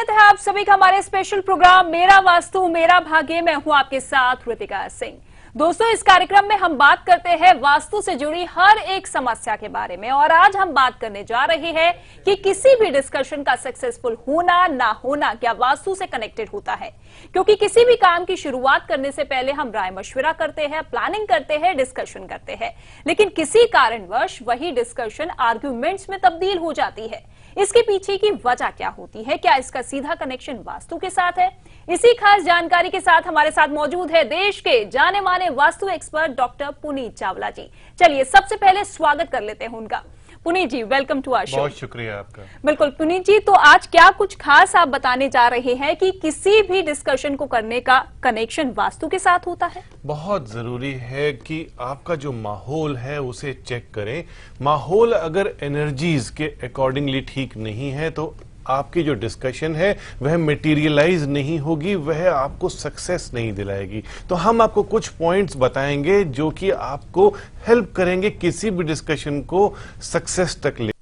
स्वागत है आप सभी का हमारे स्पेशल प्रोग्राम मेरा वास्तु मेरा भाग्य। मैं हूं आपके साथ ऋतिका सिंह। दोस्तों, इस कार्यक्रम में हम बात करते हैं वास्तु से जुड़ी हर एक समस्या के बारे में और आज हम बात करने जा रहे हैं कि किसी भी डिस्कशन का सक्सेसफुल होना ना होना क्या वास्तु से कनेक्टेड होता है। क्योंकि किसी भी काम की शुरुआत करने से पहले हम राय मशविरा करते हैं, प्लानिंग करते हैं, डिस्कशन करते हैं, लेकिन किसी कारणवश वही डिस्कशन आर्ग्यूमेंट्स में तब्दील हो जाती है। इसके पीछे की वजह क्या होती है? क्या इसका सीधा कनेक्शन वास्तु के साथ है? इसी खास जानकारी के साथ हमारे साथ मौजूद है देश के जाने माने वास्तु एक्सपर्ट डॉक्टर पुनीत चावला जी। चलिए सबसे पहले स्वागत कर लेते हैं उनका। पुनीत जी, वेलकम टू आवर शो। बहुत शुक्रिया आपका। बिल्कुल पुनीत जी, तो आज क्या कुछ खास आप बताने जा रहे हैं कि किसी भी डिस्कशन को करने का कनेक्शन वास्तु के साथ होता है? बहुत जरूरी है कि आपका जो माहौल है उसे चेक करें। माहौल अगर एनर्जीज के अकॉर्डिंगली ठीक नहीं है तो आपकी जो डिस्कशन है वह मटेरियलाइज नहीं होगी, वह आपको सक्सेस नहीं दिलाएगी। तो हम आपको कुछ पॉइंट्स बताएंगे जो कि आपको हेल्प करेंगे किसी भी डिस्कशन को सक्सेस तक ले।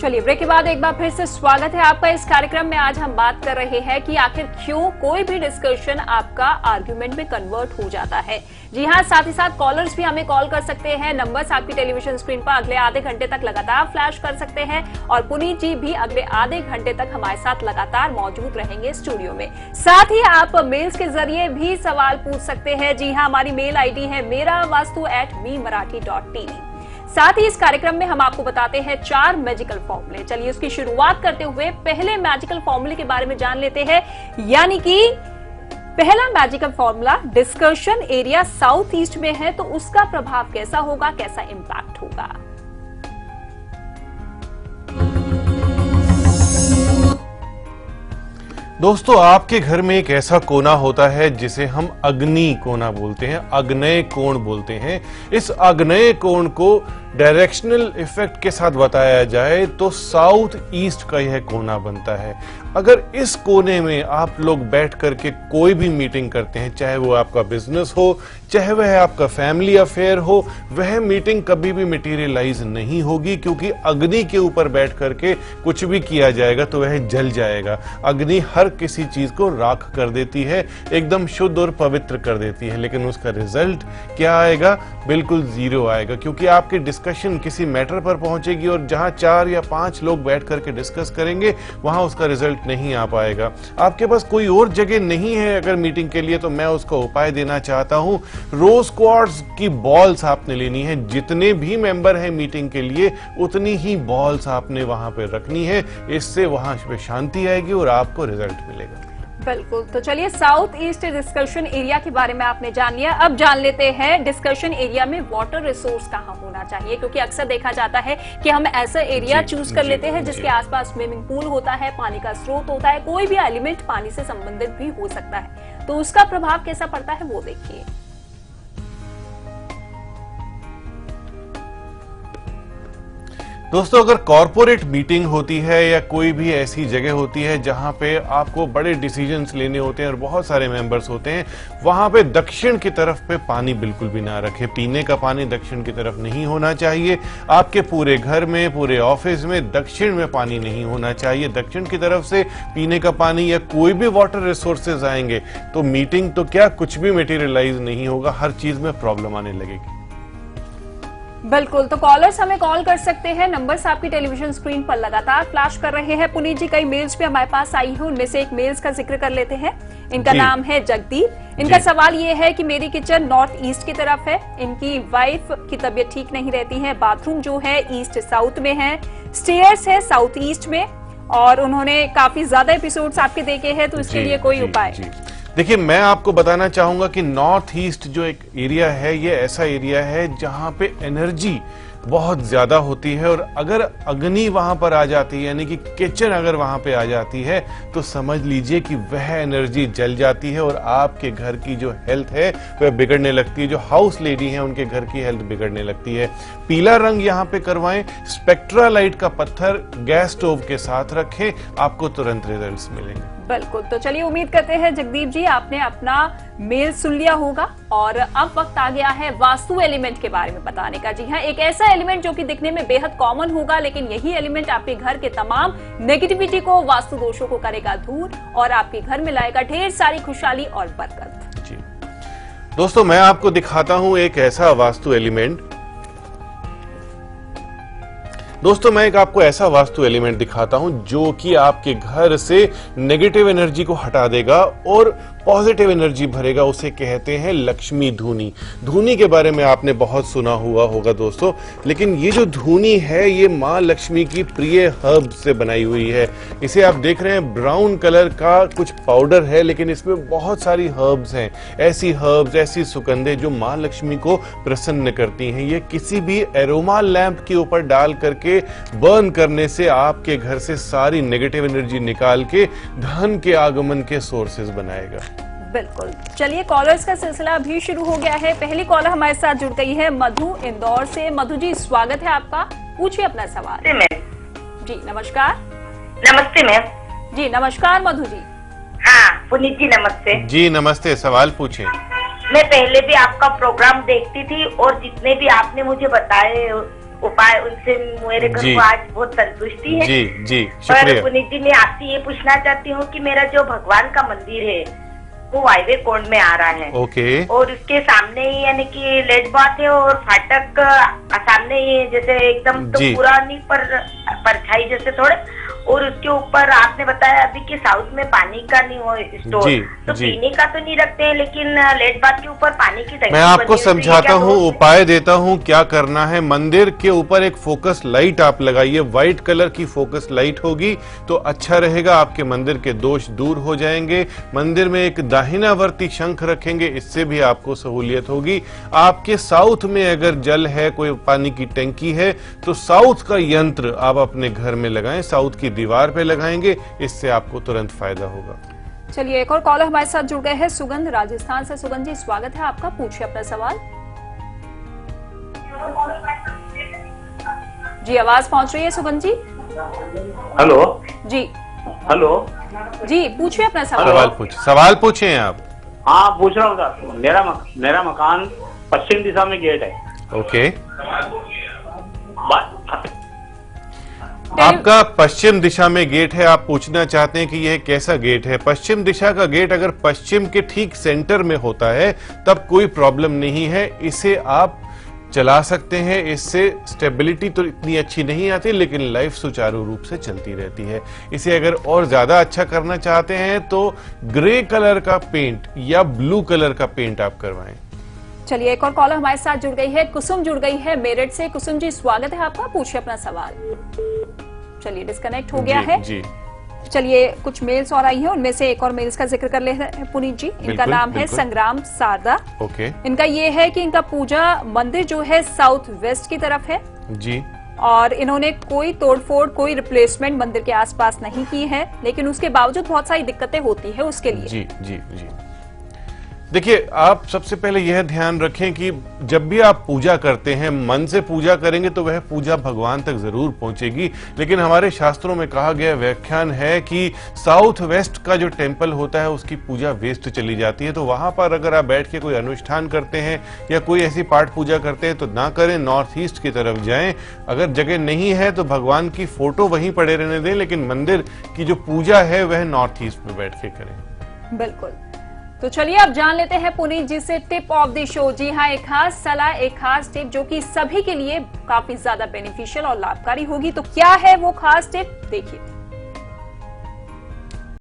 चलिए ब्रेक के बाद एक बार फिर से स्वागत है आपका इस कार्यक्रम में। आज हम बात कर रहे हैं कि आखिर क्यों कोई भी डिस्कशन आपका आर्ग्यूमेंट में कन्वर्ट हो जाता है। जी हां, साथ ही साथ कॉलर्स भी हमें कॉल कर सकते हैं। नंबर्स आपकी टेलीविजन स्क्रीन पर अगले आधे घंटे तक लगातार फ्लैश कर सकते हैं और पुनीत जी भी अगले आधे घंटे तक हमारे साथ लगातार मौजूद रहेंगे स्टूडियो में। साथ ही आप मेल्स के जरिए भी सवाल पूछ सकते हैं। जी हाँ, हमारी मेल आईडी है merawastu@merathi.tv। साथ ही इस कार्यक्रम में हम आपको बताते हैं 4 मैजिकल फॉर्मूले। चलिए उसकी शुरुआत करते हुए पहले मैजिकल फॉर्मूले के बारे में जान लेते हैं। यानी कि पहला magical formula, discussion area south east में है तो उसका प्रभाव कैसा होगा, कैसा इंपैक्ट होगा। दोस्तों, आपके घर में एक ऐसा कोना होता है जिसे हम अग्नि कोना बोलते हैं, आग्नेय कोण बोलते हैं। इस आग्नेय कोण को डायरेक्शनल इफेक्ट के साथ बताया जाए तो साउथ ईस्ट का यह कोना बनता है। अगर इस कोने में आप लोग बैठ करके कोई भी मीटिंग करते हैं, चाहे वो आपका बिजनेस हो, चाहे वह आपका फैमिली अफेयर हो, वह मीटिंग कभी भी मटेरियलाइज नहीं होगी, क्योंकि अग्नि के ऊपर बैठ करके कुछ भी किया जाएगा तो वह जल जाएगा। अग्नि हर किसी चीज को राख कर देती है, एकदम शुद्ध और पवित्र कर देती है, लेकिन उसका रिजल्ट क्या आएगा? बिल्कुल जीरो आएगा, क्योंकि आपकी डिस्कशन किसी मैटर पर पहुंचेगी और जहां 4 या 5 लोग बैठ करके डिस्कस करेंगे वहां उसका रिजल्ट नहीं आ पाएगा। आपके पास कोई और जगह नहीं है अगर मीटिंग के लिए, तो मैं उसका उपाय देना चाहता हूं। रोज क्वार्ट्ज की बॉल्स आपने लेनी है। जितने भी मेंबर हैं मीटिंग के लिए उतनी ही बॉल्स आपने वहां पे रखनी है। इससे वहां पे शांति आएगी और आपको रिजल्ट मिलेगा। बिल्कुल, तो चलिए साउथ ईस्ट डिस्कशन एरिया के बारे में आपने जान लिया। अब जान लेते हैं डिस्कशन एरिया में वाटर रिसोर्स कहाँ होना चाहिए, क्योंकि अक्सर देखा जाता है कि हम ऐसा एरिया चूज कर लेते हैं जिसके आसपास स्विमिंग पूल होता है, पानी का स्रोत होता है, कोई भी एलिमेंट पानी से संबंधित भी हो सकता है, तो उसका प्रभाव कैसा पड़ता है वो देखिए। दोस्तों, अगर कॉरपोरेट मीटिंग होती है या कोई भी ऐसी जगह होती है जहां पे आपको बड़े डिसीजंस लेने होते हैं और बहुत सारे मेंबर्स होते हैं, वहां पे दक्षिण की तरफ पे पानी बिल्कुल भी ना रखें। पीने का पानी दक्षिण की तरफ नहीं होना चाहिए। आपके पूरे घर में, पूरे ऑफिस में दक्षिण में पानी नहीं होना चाहिए। दक्षिण की तरफ से पीने का पानी या कोई भी वाटर रिसोर्सेज आएंगे तो मीटिंग तो क्या, कुछ भी मटेरियलाइज नहीं होगा, हर चीज में प्रॉब्लम आने लगेगी। बिल्कुल, तो कॉलर्स हमें कॉल कर सकते हैं। नंबर्स आपकी टेलीविजन स्क्रीन पर लगातार फ्लैश कर रहे हैं। पुनीत जी, कई मेल्स भी हमारे पास आई है, उनमें से एक मेल्स का जिक्र कर लेते हैं। इनका नाम है जगदीप। इनका सवाल ये है कि मेरी किचन नॉर्थ ईस्ट की तरफ है, इनकी वाइफ की तबीयत ठीक नहीं रहती है, बाथरूम जो है ईस्ट साउथ में है, स्टेयर्स है साउथ ईस्ट में, और उन्होंने काफी ज्यादा एपिसोड्स आपके देखे हैं, तो इसके लिए कोई उपाय? देखिए, मैं आपको बताना चाहूंगा कि नॉर्थ ईस्ट जो एक एरिया है, ये ऐसा एरिया है जहां पे एनर्जी बहुत ज्यादा होती है, और अगर अग्नि वहां पर आ जाती है, यानी कि किचन अगर वहां पे आ जाती है, तो समझ लीजिए कि वह एनर्जी जल जाती है और आपके घर की जो हेल्थ है वह बिगड़ने लगती है। जो हाउस लेडी है उनके घर की हेल्थ बिगड़ने लगती है। पीला रंग यहाँ पे करवाएं। स्पेक्ट्रालाइट का पत्थर गैस स्टोव के साथ रखें, आपको तुरंत रिजल्ट्स मिलेंगे। बिल्कुल। तो चलिए, उम्मीद करते हैं जगदीप जी आपने अपना मेल सुन लिया होगा, और अब वक्त आ गया है वास्तु एलिमेंट के बारे में बताने का। जी हाँ, एक ऐसा एलिमेंट जो कि दिखने में बेहद कॉमन होगा, लेकिन यही एलिमेंट आपके घर के तमाम नेगेटिविटी को, वास्तु दोषों को करेगा दूर और आपके घर में लाएगा ढेर सारी खुशहाली और बरकत। जी दोस्तों, मैं आपको दिखाता हूं एक ऐसा वास्तु एलिमेंट। दोस्तों, मैं आपको ऐसा वास्तु एलिमेंट दिखाता हूं जो कि आपके घर से नेगेटिव एनर्जी को हटा देगा और पॉजिटिव एनर्जी भरेगा। उसे कहते हैं लक्ष्मी धूनी। धूनी के बारे में आपने बहुत सुना हुआ होगा दोस्तों, लेकिन ये जो धूनी है ये माँ लक्ष्मी की प्रिय हर्ब से बनाई हुई है। इसे आप देख रहे हैं, ब्राउन कलर का कुछ पाउडर है, लेकिन इसमें बहुत सारी हर्ब्स हैं। ऐसी सुगंधें जो माँ लक्ष्मी को प्रसन्न करती हैं। ये किसी भी एरोमा लैंप के ऊपर डाल करके बर्न करने से आपके घर से सारी नेगेटिव एनर्जी निकाल के धन के आगमन के सोर्सेज बनाएगा। बिल्कुल। चलिए, कॉलर्स का सिलसिला भी शुरू हो गया है। पहली कॉलर हमारे साथ जुड़ गई है मधु इंदौर से। मधु जी, स्वागत है आपका, पूछिए अपना सवाल। जी नमस्कार। नमस्ते मैम। जी नमस्कार मधु जी। हाँ पुनीत जी नमस्ते। जी नमस्ते, सवाल पूछें। मैं पहले भी आपका प्रोग्राम देखती थी और जितने भी आपने मुझे बताए उपाय, उनसे मेरे घर को आज बहुत संतुष्टि है। जी जी, शुक्रिया। पर पुनीत जी, मैं आपसे ये पूछना चाहती हूँ कि मेरा जो भगवान का मंदिर है वो हाईवे कोण में आ रहा है। ओके। और उसके सामने ही यानी कि लेट बात है और फाटक सामने ही, जैसे एकदम तो पूरा नहीं पर परछाई जैसे थोड़े, और उसके ऊपर आपने बताया अभी कि साउथ में पानी का नहीं हो स्टोर, तो पीने का तो नहीं रखते हैं, लेकिन लेट बात के ऊपर पानी की टंकी। मैं आपको समझाता हूँ, उपाय देता हूँ क्या करना है। मंदिर के ऊपर एक फोकस लाइट आप लगाइए, व्हाइट कलर की फोकस लाइट होगी तो अच्छा रहेगा, आपके मंदिर के दोष दूर हो जाएंगे। मंदिर में एक दाहिनावर्ती शंख रखेंगे, इससे भी आपको सहूलियत होगी। आपके साउथ में अगर जल है, कोई पानी की टंकी है, तो साउथ का यंत्र आप अपने घर में लगाएं, साउथ की दीवार पे लगाएंगे, इससे आपको तुरंत फायदा होगा। चलिए, एक और कॉलर हमारे साथ जुड़ गए हैं सुगंध राजस्थान से। सुगंध जी, स्वागत है आपका, पूछिए अपना सवाल। जी आवाज पहुंच रही है सुगंध जी। हेलो जी। हेलो जी, पूछिए अपना सवाल। सवाल पूछें आप। हाँ पूछ रहा हूँ सर। मेरा मकान पश्चिम दिशा में गेट है। ओके। आपका पश्चिम दिशा में गेट है, आप पूछना चाहते हैं कि यह कैसा गेट है। पश्चिम दिशा का गेट अगर पश्चिम के ठीक सेंटर में होता है तब कोई प्रॉब्लम नहीं है, इसे आप चला सकते हैं। इससे स्टेबिलिटी तो इतनी अच्छी नहीं आती, लेकिन लाइफ सुचारू रूप से चलती रहती है। इसे अगर और ज्यादा अच्छा करना चाहते हैं तो ग्रे कलर का पेंट या ब्लू कलर का पेंट आप करवाएं। चलिए, एक और कॉलर हमारे साथ जुड़ गई है, कुसुम जुड़ गई है मेरठ से। कुसुम जी, स्वागत है आपका, पूछिए अपना सवाल। चलिए, डिस्कनेक्ट हो गया है। जी। चलिए, कुछ मेल्स और आई हैं, उनमें से एक और मेल्स का जिक्र कर लेते हैं पुनीत जी। इनका नाम है संग्राम सारदा। ओके। इनका ये है कि इनका पूजा मंदिर जो है साउथ वेस्ट की तरफ है जी, और इन्होंने कोई तोड़फोड़, कोई रिप्लेसमेंट मंदिर के आसपास नहीं की है, लेकिन उसके बावजूद बहुत सारी दिक्कतें होती है उसके लिए। जी जी जी। देखिए, आप सबसे पहले यह ध्यान रखें कि जब भी आप पूजा करते हैं, मन से पूजा करेंगे तो वह पूजा भगवान तक जरूर पहुंचेगी। लेकिन हमारे शास्त्रों में कहा गया व्याख्यान है कि साउथ वेस्ट का जो टेम्पल होता है उसकी पूजा वेस्ट चली जाती है। तो वहां पर अगर आप बैठ के कोई अनुष्ठान करते हैं या कोई ऐसी पाठ पूजा करते हैं तो ना करें, नॉर्थ ईस्ट की तरफ जाएं। अगर जगह नहीं है तो भगवान की फोटो वहीं पड़े रहने दें, लेकिन मंदिर की जो पूजा है वह नॉर्थ ईस्ट में बैठ के करें। बिल्कुल। तो चलिए, अब जान लेते हैं पुनीत जी से टिप ऑफ द शो। जी हाँ, एक खास सलाह, एक खास टिप जो कि सभी के लिए काफी ज्यादा बेनिफिशियल और लाभकारी होगी। तो क्या है वो खास टिप, देखिए।